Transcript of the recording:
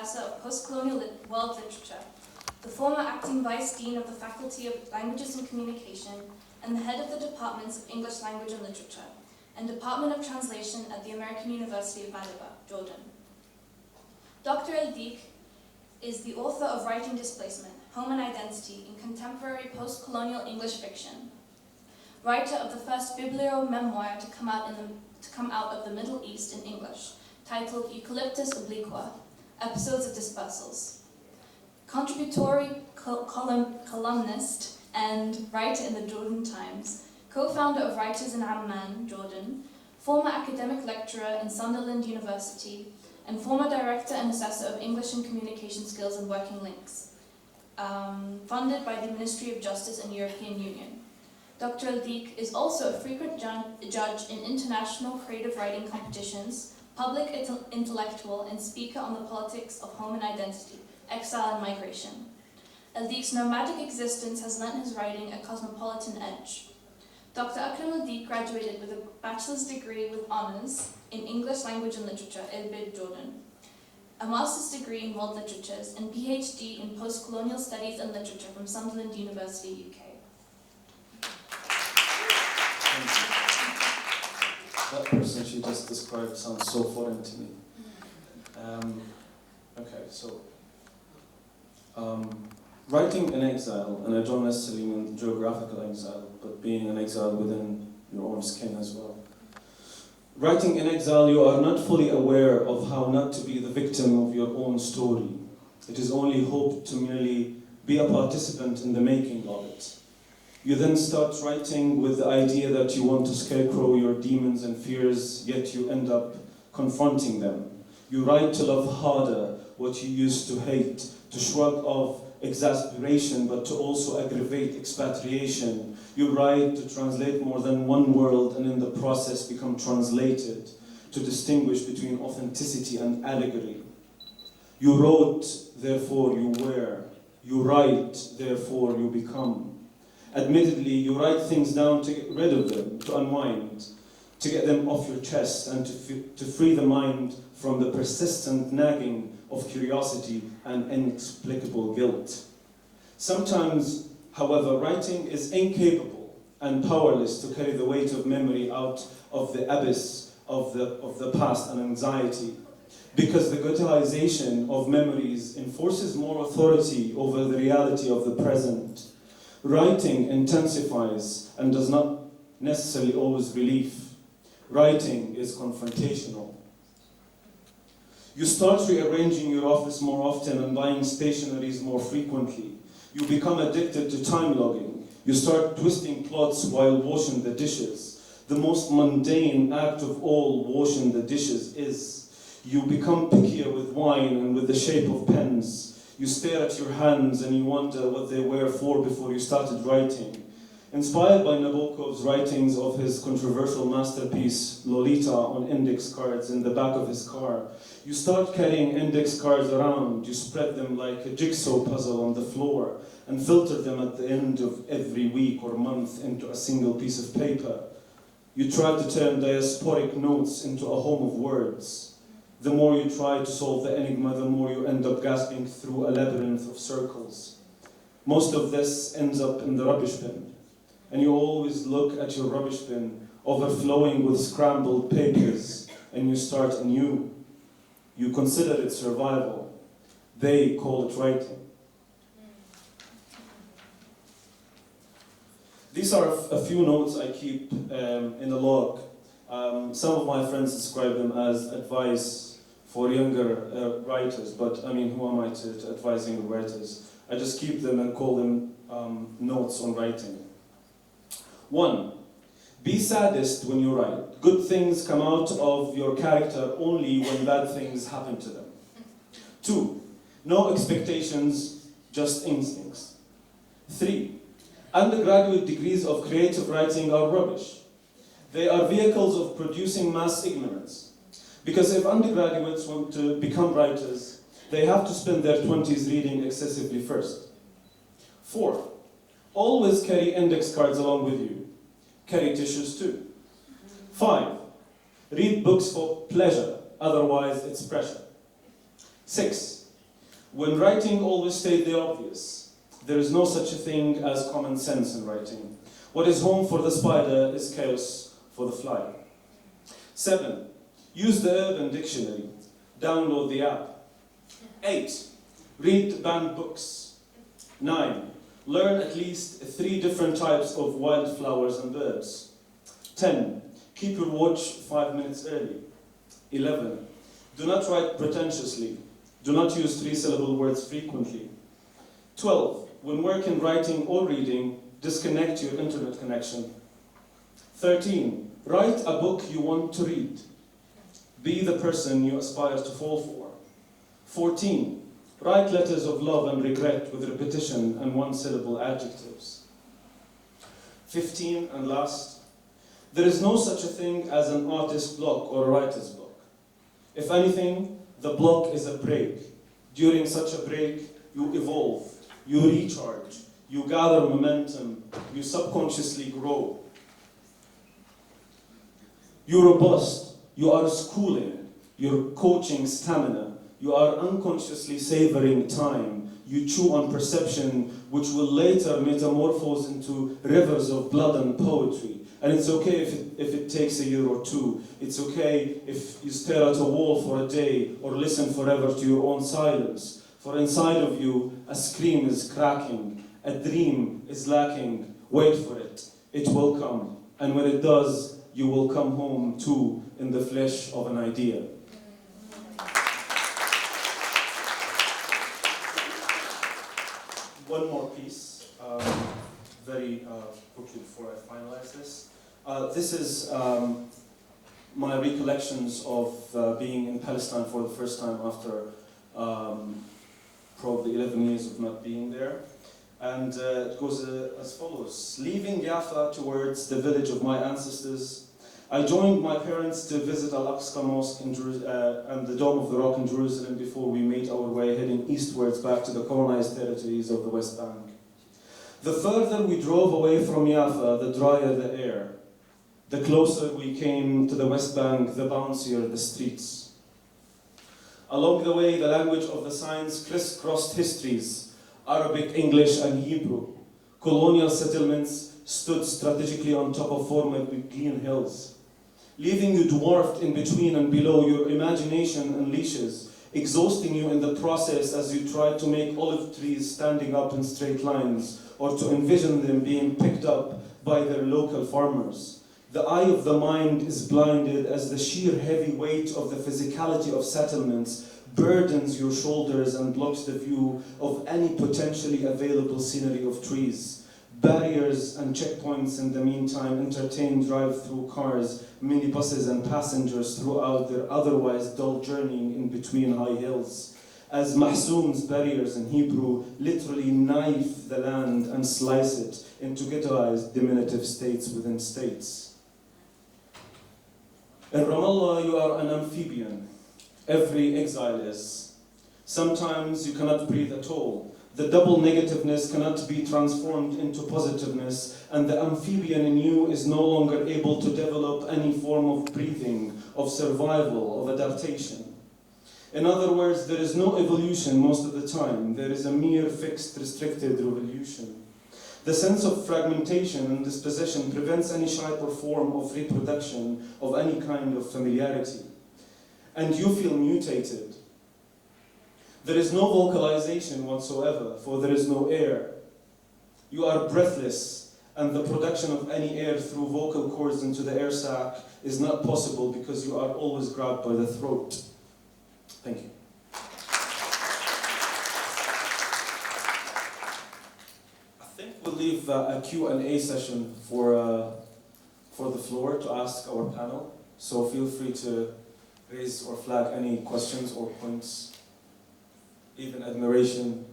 Professor of Postcolonial World Literature, the former Acting Vice Dean of the Faculty of Languages and Communication, and the head of the Departments of English Language and Literature, and Department of Translation at the American University of Malabar, Jordan. Dr. Al Deek is the author of Writing Displacement, Home and Identity in Contemporary Post-Colonial English Fiction, writer of the first biblio-memoir to come out of the Middle East in English, titled Eucalyptus Obliqua, Episodes of Dispersals, contributory columnist and writer in the Jordan Times, co-founder of Writers in Amman, Jordan, former academic lecturer in Sunderland University, and former director and assessor of English and Communication Skills and Working Links, funded by the Ministry of Justice and European Union. Dr. Al Deek is also a frequent judge in international creative writing competitions, public intellectual, and speaker on the politics of home and identity, exile and migration. Al Deek's nomadic existence has lent his writing a cosmopolitan edge. Dr. Akram Al Deek graduated with a bachelor's degree with honors in English Language and Literature, Irbid, Jordan, a master's degree in World Literatures, and PhD in Post-Colonial Studies and Literature from Sunderland University, UK. That person she just described sounds so foreign to me. Writing in exile, and I don't necessarily mean geographical exile, but being an exile within your own skin as well. Writing in exile, you are not fully aware of how not to be the victim of your own story. It is only hope to merely be a participant in the making of it. You then start writing with the idea that you want to scarecrow your demons and fears, yet you end up confronting them. You write to love harder what you used to hate, to shrug off exasperation, but to also aggravate expatriation. You write to translate more than one world and in the process become translated, to distinguish between authenticity and allegory. You wrote, therefore you were. You write, therefore you become. Admittedly, you write things down to get rid of them, to unwind, to get them off your chest, and to free the mind from the persistent nagging of curiosity and inexplicable guilt. Sometimes, however, writing is incapable and powerless to carry the weight of memory out of the abyss of the past and anxiety, because the ghettoization of memories enforces more authority over the reality of the present. Writing intensifies and does not necessarily always relieve. Writing is confrontational. You start rearranging your office more often and buying stationeries more frequently. You become addicted to time logging. You start twisting plots while washing the dishes. The most mundane act of all, washing the dishes, is you become pickier with wine and with the shape of pens. You stare at your hands and you wonder what they were for before you started writing. Inspired by Nabokov's writings of his controversial masterpiece, Lolita, on index cards in the back of his car, you start carrying index cards around. You spread them like a jigsaw puzzle on the floor and filter them at the end of every week or month into a single piece of paper. You try to turn diasporic notes into a home of words. The more you try to solve the enigma, the more you end up gasping through a labyrinth of circles. Most of this ends up in the rubbish bin. And you always look at your rubbish bin, overflowing with scrambled papers, and you start anew. You consider it survival. They call it writing. These are a few notes I keep in a log. Some of my friends describe them as advice for younger writers, but I mean, who am I to advise younger writers? I just keep them and call them notes on writing. 1. Be saddest when you write. Good things come out of your character only when bad things happen to them. 2. No expectations, just instincts. 3. Undergraduate degrees of creative writing are rubbish. They are vehicles of producing mass ignorance. Because if undergraduates want to become writers, they have to spend their 20s reading excessively first. 4. Always carry index cards along with you. Carry tissues too. 5. Read books for pleasure, otherwise it's pressure. 6. When writing, always state the obvious. There is no such a thing as common sense in writing. What is home for the spider is chaos for the fly. 7. Use the Urban Dictionary. Download the app. 8. Read banned books. 9. Learn at least 3 different types of wildflowers and birds. 10. Keep your watch 5 minutes early. 11. Do not write pretentiously. Do not use 3-syllable words frequently. 12. When working, writing, or reading, disconnect your internet connection. 13. Write a book you want to read. Be the person you aspire to fall for. 14. Write letters of love and regret with repetition and 1-syllable adjectives. 15, and last, there is no such a thing as an artist's block or a writer's block. If anything, the block is a break. During such a break, you evolve, you recharge, you gather momentum, you subconsciously grow. You're robust, you are schooling, you're coaching stamina, you are unconsciously savoring time, you chew on perception, which will later metamorphose into rivers of blood and poetry. And it's okay if it takes a year or 2. It's okay if you stare at a wall for a day or listen forever to your own silence. For inside of you, a scream is cracking, a dream is lacking. Wait for it. It will come. And when it does, you will come home too in the flesh of an idea. One more piece, very quickly before I finalize this. This is my recollections of being in Palestine for the first time after probably 11 years of not being there. And it goes as follows. Leaving Jaffa towards the village of my ancestors, I joined my parents to visit Al-Aqsa Mosque in and the Dome of the Rock in Jerusalem before we made our way heading eastwards back to the colonized territories of the West Bank. The further we drove away from Jaffa, the drier the air. The closer we came to the West Bank, the bouncier the streets. Along the way, the language of the signs crisscrossed histories, Arabic, English, and Hebrew. Colonial settlements stood strategically on top of former clean hills. Leaving you dwarfed in between and below, your imagination unleashes, exhausting you in the process as you try to make olive trees standing up in straight lines, or to envision them being picked up by their local farmers. The eye of the mind is blinded as the sheer heavy weight of the physicality of settlements burdens your shoulders and blocks the view of any potentially available scenery of trees. Barriers and checkpoints in the meantime entertain drive-through cars, minibuses and passengers throughout their otherwise dull journeying in between high hills. As Mahsoom's barriers in Hebrew literally knife the land and slice it into ghettoized diminutive states within states. In Ramallah, you are an amphibian. Every exile is. Sometimes you cannot breathe at all. The double negativeness cannot be transformed into positiveness, and the amphibian in you is no longer able to develop any form of breathing, of survival, of adaptation. In other words, there is no evolution most of the time. There is a mere fixed, restricted revolution. The sense of fragmentation and dispossession prevents any shape or form of reproduction of any kind of familiarity. And you feel mutated. There is no vocalization whatsoever, for there is no air. You are breathless, and the production of any air through vocal cords into the air sac is not possible because you are always grabbed by the throat. Thank you. I think we'll leave a Q&A session for the floor to ask our panel. So feel free to raise or flag any questions or points, even admiration